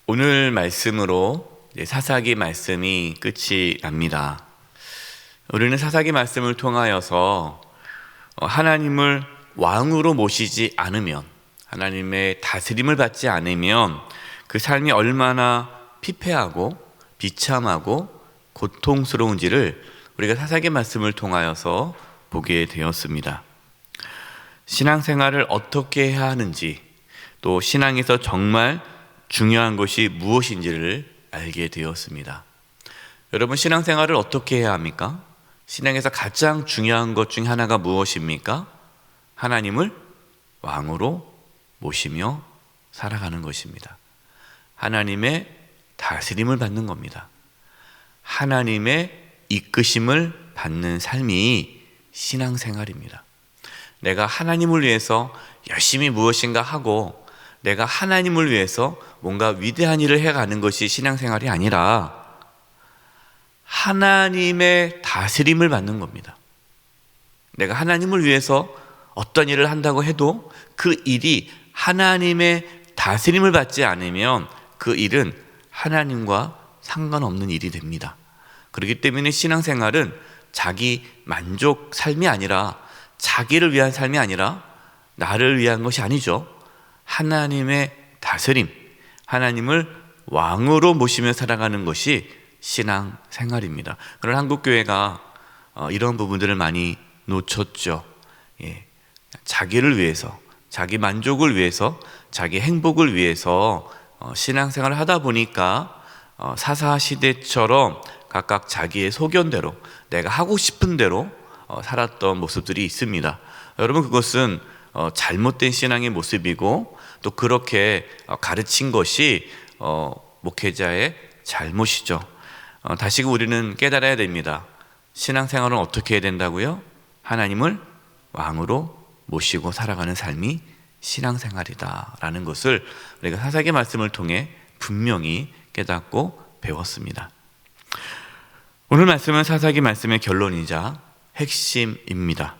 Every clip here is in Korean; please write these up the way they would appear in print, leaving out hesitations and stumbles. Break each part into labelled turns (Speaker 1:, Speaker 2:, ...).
Speaker 1: 오늘 말씀으로 사사기 말씀이 끝이 납니다. 우리는 사사기 말씀을 통하여서 하나님을 왕으로 모시지 않으면, 하나님의 다스림을 받지 않으면 그 삶이 얼마나 피폐하고 비참하고 고통스러운지를 우리가 사사기 말씀을 통하여서 보게 되었습니다. 신앙생활을 어떻게 해야 하는지, 또 신앙에서 정말 중요한 것이 무엇인지를 알게 되었습니다. 여러분, 신앙생활을 어떻게 해야 합니까? 신앙에서 가장 중요한 것 중 하나가 무엇입니까? 하나님을 왕으로 모시며 살아가는 것입니다. 하나님의 다스림을 받는 겁니다. 하나님의 이끄심을 받는 삶이 신앙생활입니다. 내가 하나님을 위해서 열심히 무엇인가 하고 내가 하나님을 위해서 뭔가 위대한 일을 해가는 것이 신앙생활이 아니라 하나님의 다스림을 받는 겁니다. 내가 하나님을 위해서 어떤 일을 한다고 해도 그 일이 하나님의 다스림을 받지 않으면 그 일은 하나님과 상관없는 일이 됩니다. 그렇기 때문에 신앙생활은 자기 만족 삶이 아니라, 자기를 위한 삶이 아니라 나를 위한 것이 아니죠. 하나님의 다스림, 하나님을 왕으로 모시며 살아가는 것이 신앙생활입니다. 그러나 한국교회가 이런 부분들을 많이 놓쳤죠. 자기를 위해서, 자기 만족을 위해서, 자기 행복을 위해서 신앙생활을 하다 보니까 사사시대처럼 각각 자기의 소견대로, 내가 하고 싶은 대로 살았던 모습들이 있습니다. 여러분, 그것은 잘못된 신앙의 모습이고, 또 그렇게 가르친 것이 목회자의 잘못이죠. 다시금 우리는 깨달아야 됩니다. 신앙생활은 어떻게 해야 된다고요? 하나님을 왕으로 모시고 살아가는 삶이 신앙생활이다라는 것을 우리가 사사기 말씀을 통해 분명히 깨닫고 배웠습니다. 오늘 말씀은 사사기 말씀의 결론이자 핵심입니다.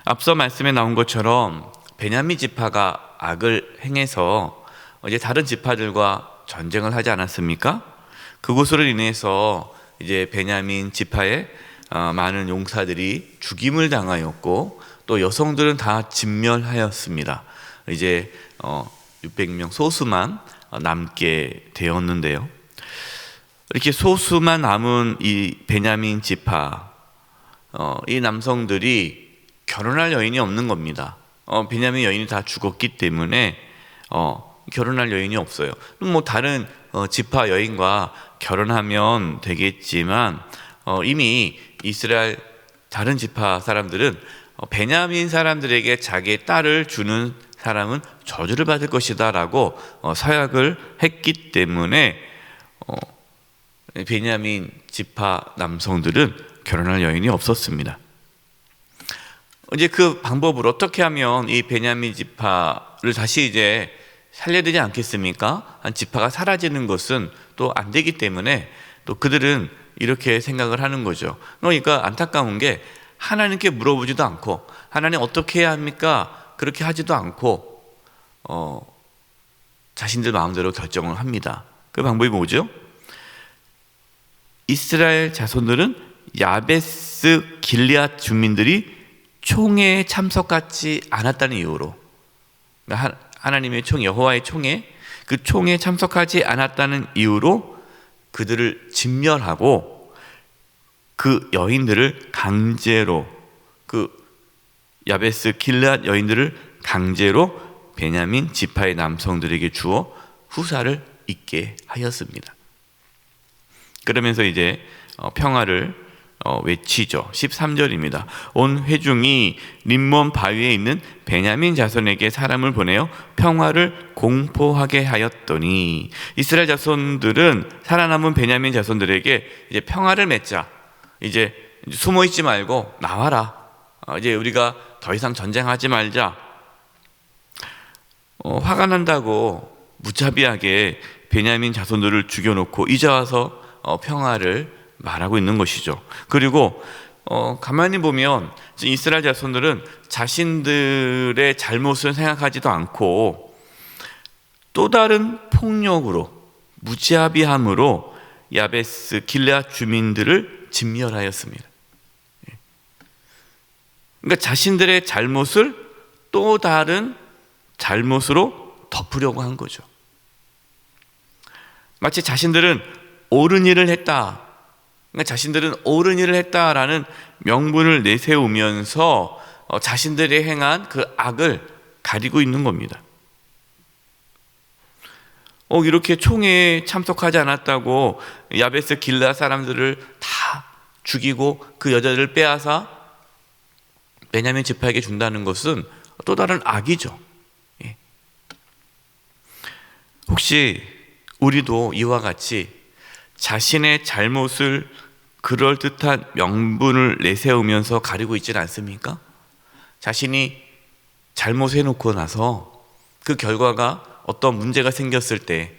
Speaker 1: 앞서 말씀에 나온 것처럼 베냐민 지파가 악을 행해서 이제 다른 지파들과 전쟁을 하지 않았습니까? 그것으로 인해서 이제 베냐민 지파의 많은 용사들이 죽임을 당하였고, 또 여성들은 다 진멸하였습니다. 이제 600명 소수만 남게 되었는데요. 이렇게 소수만 남은 이 베냐민 지파, 이 남성들이 결혼할 여인이 없는 겁니다. 베냐민 여인이 다 죽었기 때문에 결혼할 여인이 없어요. 뭐 다른 지파 여인과 결혼하면 되겠지만 이미 이스라엘 다른 지파 사람들은 베냐민 사람들에게 자기의 딸을 주는 사람은 저주를 받을 것이다 라고 서약을 했기 때문에 베냐민 지파 남성들은 결혼할 여인이 없었습니다. 이제 그 방법으로 어떻게 하면 이 베냐민 지파를 다시 이제 살려야 되지 않겠습니까? 한 지파가 사라지는 것은 또 안 되기 때문에 또 그들은 이렇게 생각을 하는 거죠. 그러니까 안타까운 게 하나님께 물어보지도 않고, 하나님 어떻게 해야 합니까? 그렇게 하지도 않고 자신들 마음대로 결정을 합니다. 그 방법이 뭐죠? 이스라엘 자손들은 야베스 길리앗 주민들이 총회에 참석하지 않았다는 이유로, 하나님의 총, 여호와의 총회, 그 총회에 참석하지 않았다는 이유로 그들을 진멸하고 그 여인들을 강제로, 그 야베스 길리앗 여인들을 강제로 베냐민 지파의 남성들에게 주어 후사를 잇게 하였습니다. 그러면서 이제 평화를 외치죠. 13절입니다. 온 회중이 림몬 바위에 있는 베냐민 자손에게 사람을 보내어 평화를 공포하게 하였더니, 이스라엘 자손들은 살아남은 베냐민 자손들에게 이제 평화를 맺자, 이제 숨어 있지 말고 나와라, 이제 우리가 더 이상 전쟁하지 말자, 화가 난다고 무자비하게 베냐민 자손들을 죽여놓고 이제 와서 평화를 말하고 있는 것이죠. 그리고 가만히 보면 이스라엘 자손들은 자신들의 잘못을 생각하지도 않고 또 다른 폭력으로 무자비함으로 야베스 길앗 주민들을 진멸하였습니다. 그러니까 자신들의 잘못을 또 다른 잘못으로 덮으려고 한 거죠. 마치 자신들은 옳은 일을 했다, 그러니까 자신들은 옳은 일을 했다라는 명분을 내세우면서 자신들이 행한 그 악을 가리고 있는 겁니다. 이렇게 총회에 참석하지 않았다고 야베스 길앗 사람들을 다 죽이고 그 여자들을 빼앗아 베냐민 지파에게 준다는 것은 또 다른 악이죠. 혹시 우리도 이와 같이 자신의 잘못을 그럴듯한 명분을 내세우면서 가리고 있지는 않습니까? 자신이 잘못해놓고 나서 그 결과가 어떤 문제가 생겼을 때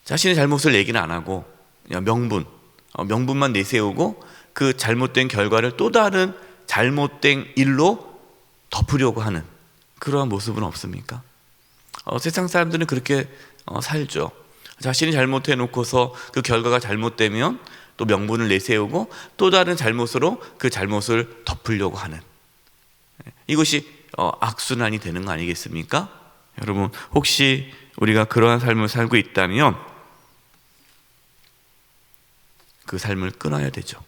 Speaker 1: 자신의 잘못을 얘기는 안 하고 그냥 명분만 내세우고 그 잘못된 결과를 또 다른 잘못된 일로 덮으려고 하는 그러한 모습은 없습니까? 세상 사람들은 그렇게 살죠. 자신이 잘못해놓고서 그 결과가 잘못되면 또 명분을 내세우고 또 다른 잘못으로 그 잘못을 덮으려고 하는, 이것이 악순환이 되는 거 아니겠습니까? 여러분, 혹시 우리가 그러한 삶을 살고 있다면 그 삶을 끊어야 되죠.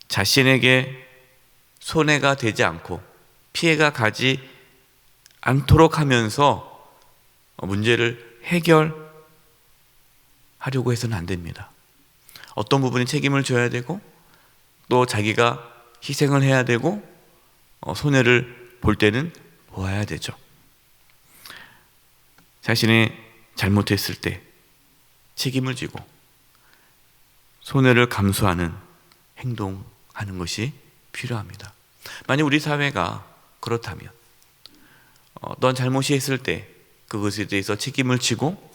Speaker 1: 자신에게 손해가 되지 않고 피해가 가지 않도록 하면서 문제를 해결하려고 해서는 안 됩니다. 어떤 부분에 책임을 져야 되고 또 자기가 희생을 해야 되고 손해를 볼 때는 보아야 되죠. 자신이 잘못했을 때 책임을 지고 손해를 감수하는 행동하는 것이 필요합니다. 만약 우리 사회가 그렇다면 어떤 잘못이 했을 때 그것에 대해서 책임을 지고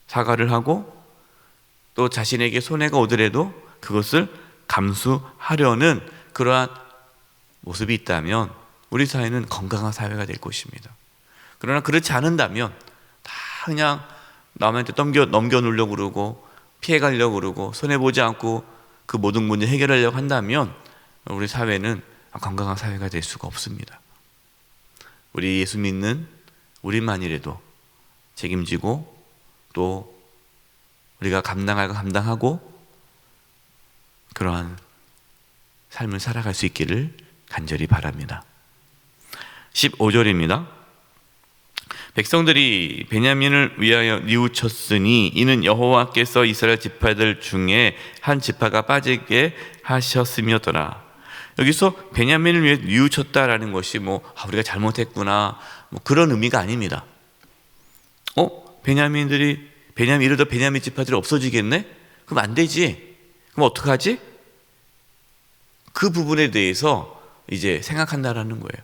Speaker 1: 사과를 하고 또 자신에게 손해가 오더라도 그것을 감수하려는 그러한 모습이 있다면 우리 사회는 건강한 사회가 될 것입니다. 그러나 그렇지 않는다면 다 그냥 남한테 넘겨놓으려고 그러고 피해가려고 그러고 손해보지 않고 그 모든 문제 해결하려고 한다면 우리 사회는 건강한 사회가 될 수가 없습니다. 우리 예수 믿는 우리만이라도 책임지고 또 우리가 감당할 거 감당하고 그러한 삶을 살아갈 수 있기를 간절히 바랍니다. 15절입니다. 백성들이 베냐민을 위하여 뉘우쳤으니 이는 여호와께서 이스라엘 지파들 중에 한 지파가 빠지게 하셨음이었더라. 여기서 베냐민을 위해 뉘우쳤다라는 것이 우리가 잘못했구나 그런 의미가 아닙니다. 이러다 베냐민 지파들이 없어지겠네? 그럼 안 되지. 그럼 어떡하지? 그 부분에 대해서 이제 생각한다라는 거예요.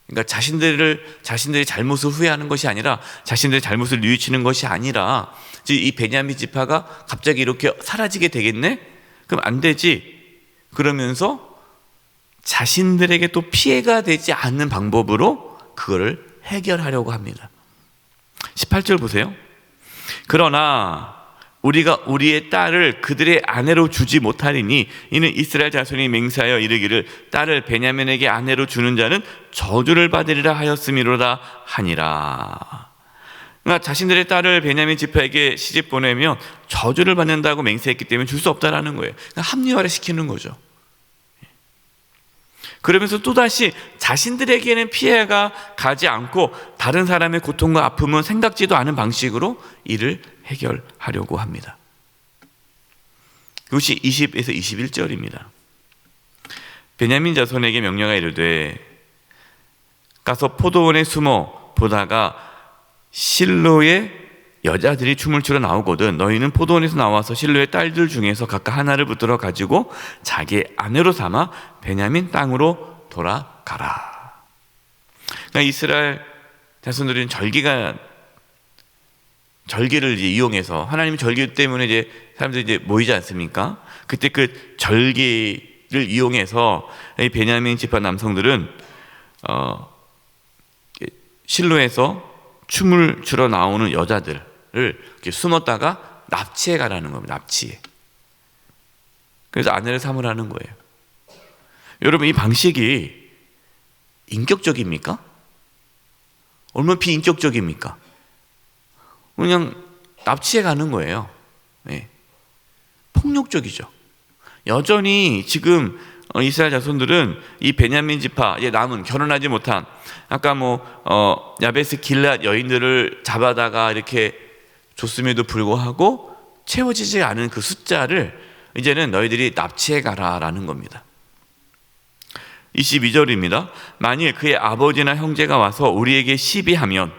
Speaker 1: 그러니까 자신들의 잘못을 후회하는 것이 아니라 자신들의 잘못을 뉘우치는 것이 아니라 이 베냐민 지파가 갑자기 이렇게 사라지게 되겠네? 그럼 안 되지. 그러면서 자신들에게 또 피해가 되지 않는 방법으로 그거를 해결하려고 합니다. 18절 보세요. 그러나 우리가 우리의 딸을 그들의 아내로 주지 못하리니 이는 이스라엘 자손이 맹세하여 이르기를 딸을 베냐민에게 아내로 주는 자는 저주를 받으리라 하였음이로다 하니라. 그러니까 자신들의 딸을 베냐민 지파에게 시집 보내면 저주를 받는다고 맹세했기 때문에 줄 수 없다라는 거예요. 그러니까 합리화를 시키는 거죠. 그러면서 또다시 자신들에게는 피해가 가지 않고 다른 사람의 고통과 아픔은 생각지도 않은 방식으로 이를 해결하려고 합니다. 그것이 20에서 21절입니다. 베냐민 자손에게 명령하 이르되 가서 포도원에 숨어 보다가 실로의 여자들이 춤을 추러 나오거든 너희는 포도원에서 나와서 실로의 딸들 중에서 각각 하나를 붙들어 가지고 자기 아내로 삼아 베냐민 땅으로 돌아가라. 그러니까 이스라엘 자손들은 절기를 이제 이용해서 하나님 절기 때문에 이제 사람들이 이제 모이지 않습니까? 그때 그 절기를 이용해서 이 베냐민 지파 남성들은 실로에서 춤을 추러 나오는 여자들을 이렇게 숨었다가 납치해 가라는 겁니다. 납치해. 그래서 아내를 삼으라는 거예요. 여러분, 이 방식이 인격적입니까? 얼마나 비인격적입니까? 그냥 납치해 가는 거예요. 네. 폭력적이죠. 여전히 지금 이스라엘 자손들은 이 베냐민 지파 남은 결혼하지 못한 아까 야베스 길앗 여인들을 잡아다가 이렇게 줬음에도 불구하고 채워지지 않은 그 숫자를 이제는 너희들이 납치해 가라라는 겁니다. 22절입니다. 만일 그의 아버지나 형제가 와서 우리에게 시비하면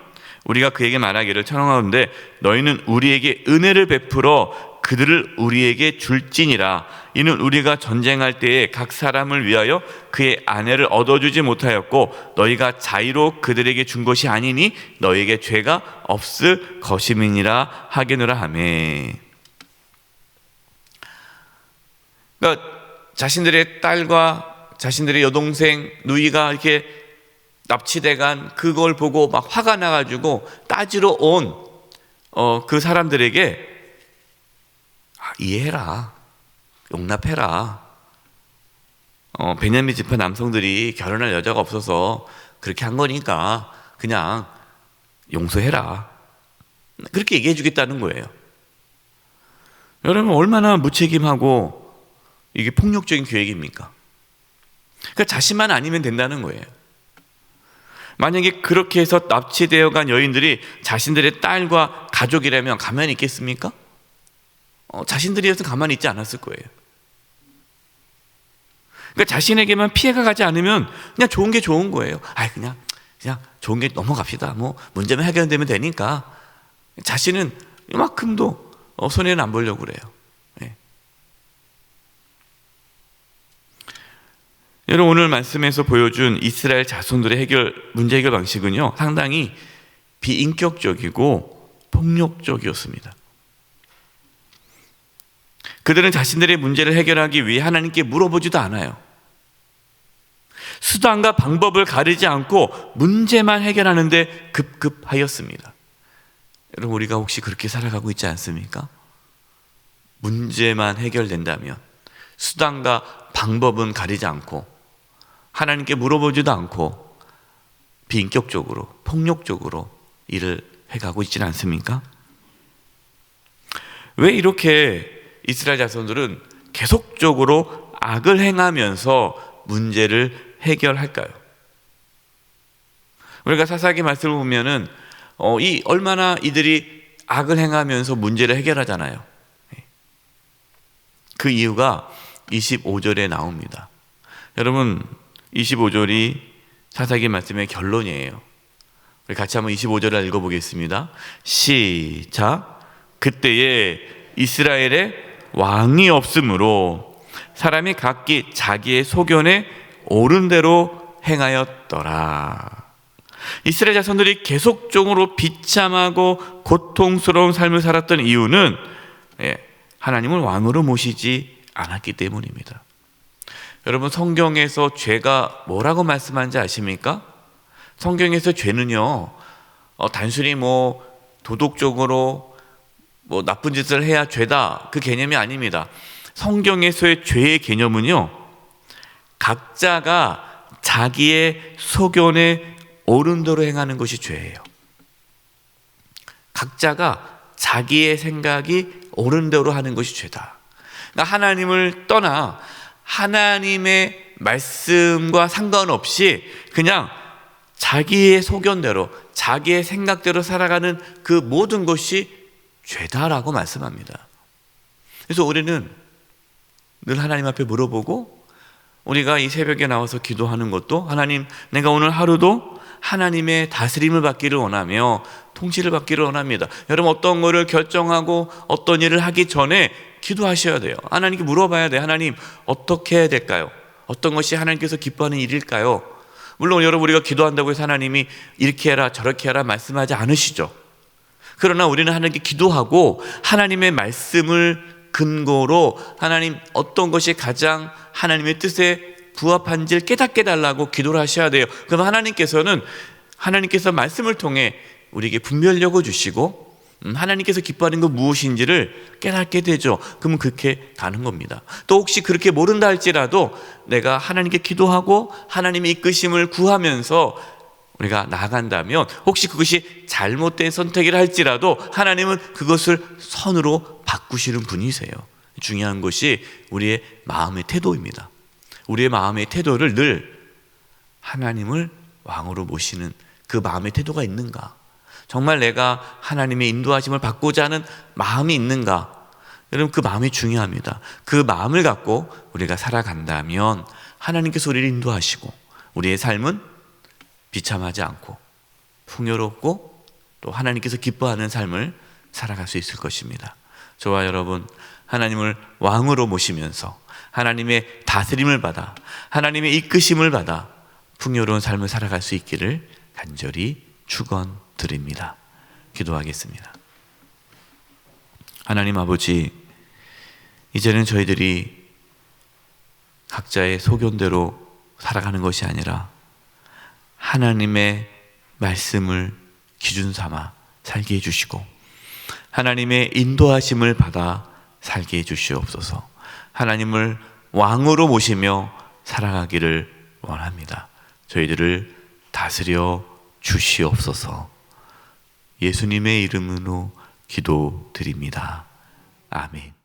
Speaker 1: 우리가 그에게 말하기를 청하건대 너희는 우리에게 은혜를 베풀어 그들을 우리에게 줄지니라. 이는 우리가 전쟁할 때에 각 사람을 위하여 그의 아내를 얻어주지 못하였고 너희가 자의로 그들에게 준 것이 아니니 너희에게 죄가 없을 것임이니라 하겠노라 하매. 그러니까 자신들의 딸과 자신들의 여동생 누이가 이렇게 납치돼간 그걸 보고 막 화가 나가지고 따지러 온 그 사람들에게 이해해라, 용납해라. 베냐민 지파 남성들이 결혼할 여자가 없어서 그렇게 한 거니까 그냥 용서해라. 그렇게 얘기해 주겠다는 거예요. 여러분, 얼마나 무책임하고 이게 폭력적인 계획입니까? 그러니까 자신만 아니면 된다는 거예요. 만약에 그렇게 해서 납치되어 간 여인들이 자신들의 딸과 가족이라면 가만히 있겠습니까? 자신들이어서 가만히 있지 않았을 거예요. 그러니까 자신에게만 피해가 가지 않으면 그냥 좋은 게 좋은 거예요. 그냥 좋은 게 넘어갑시다. 문제만 해결되면 되니까. 자신은 이만큼도 손해는 안 보려고 그래요. 네. 여러분, 오늘 말씀에서 보여준 이스라엘 자손들의 문제 해결 방식은요, 상당히 비인격적이고 폭력적이었습니다. 그들은 자신들의 문제를 해결하기 위해 하나님께 물어보지도 않아요. 수단과 방법을 가리지 않고 문제만 해결하는데 급급하였습니다. 여러분, 우리가 혹시 그렇게 살아가고 있지 않습니까? 문제만 해결된다면 수단과 방법은 가리지 않고 하나님께 물어보지도 않고 비인격적으로 폭력적으로 일을 해가고 있지는 않습니까? 왜 이렇게 이스라엘 자손들은 계속적으로 악을 행하면서 문제를 해결할까요? 우리가 사사기 말씀을 보면은 얼마나 이들이 악을 행하면서 문제를 해결하잖아요. 그 이유가 25절에 나옵니다. 여러분, 25절이 사사기 말씀의 결론이에요. 우리 같이 한번 25절을 읽어보겠습니다. 시작. 그때에 이스라엘에 왕이 없으므로 사람이 각기 자기의 소견에 옳은 대로 행하였더라. 이스라엘 자손들이 계속적으로 비참하고 고통스러운 삶을 살았던 이유는 하나님을 왕으로 모시지 않았기 때문입니다. 여러분, 성경에서 죄가 뭐라고 말씀하는지 아십니까? 성경에서 죄는요, 단순히 도덕적으로 나쁜 짓을 해야 죄다, 그 개념이 아닙니다. 성경에서의 죄의 개념은요, 각자가 자기의 소견에 옳은 대로 행하는 것이 죄예요. 각자가 자기의 생각이 옳은 대로 하는 것이 죄다. 그러니까 하나님을 떠나 하나님의 말씀과 상관없이 그냥 자기의 소견대로 자기의 생각대로 살아가는 그 모든 것이 죄다라고 말씀합니다. 그래서 우리는 늘 하나님 앞에 물어보고, 우리가 이 새벽에 나와서 기도하는 것도 하나님, 내가 오늘 하루도 하나님의 다스림을 받기를 원하며 통치를 받기를 원합니다. 여러분, 어떤 거를 결정하고 어떤 일을 하기 전에 기도하셔야 돼요. 하나님께 물어봐야 돼요. 하나님, 어떻게 해야 될까요? 어떤 것이 하나님께서 기뻐하는 일일까요? 물론 여러분, 우리가 기도한다고 해서 하나님이 이렇게 해라 저렇게 해라 말씀하지 않으시죠. 그러나 우리는 하나님께 기도하고 하나님의 말씀을 근거로 하나님, 어떤 것이 가장 하나님의 뜻에 부합한지를 깨닫게 달라고 기도를 하셔야 돼요. 그럼 하나님께서 말씀을 통해 우리에게 분별력을 주시고 하나님께서 기뻐하는 것 무엇인지를 깨닫게 되죠. 그러면 그렇게 가는 겁니다. 또 혹시 그렇게 모른다 할지라도 내가 하나님께 기도하고 하나님의 이끄심을 구하면서 우리가 나아간다면 혹시 그것이 잘못된 선택이라 할지라도 하나님은 그것을 선으로 바꾸시는 분이세요. 중요한 것이 우리의 마음의 태도입니다. 우리의 마음의 태도를 늘 하나님을 왕으로 모시는 그 마음의 태도가 있는가? 정말 내가 하나님의 인도하심을 받고자 하는 마음이 있는가? 여러분, 그 마음이 중요합니다. 그 마음을 갖고 우리가 살아간다면 하나님께서 우리를 인도하시고 우리의 삶은 비참하지 않고 풍요롭고 또 하나님께서 기뻐하는 삶을 살아갈 수 있을 것입니다. 저와 여러분, 하나님을 왕으로 모시면서 하나님의 다스림을 받아 하나님의 이끄심을 받아 풍요로운 삶을 살아갈 수 있기를 간절히 축원드립니다. 기도하겠습니다. 하나님 아버지, 이제는 저희들이 각자의 소견대로 살아가는 것이 아니라 하나님의 말씀을 기준 삼아 살게 해주시고 하나님의 인도하심을 받아 살게 해주시옵소서. 하나님을 왕으로 모시며 살아가기를 원합니다. 저희들을 다스려 주시옵소서. 예수님의 이름으로 기도드립니다. 아멘.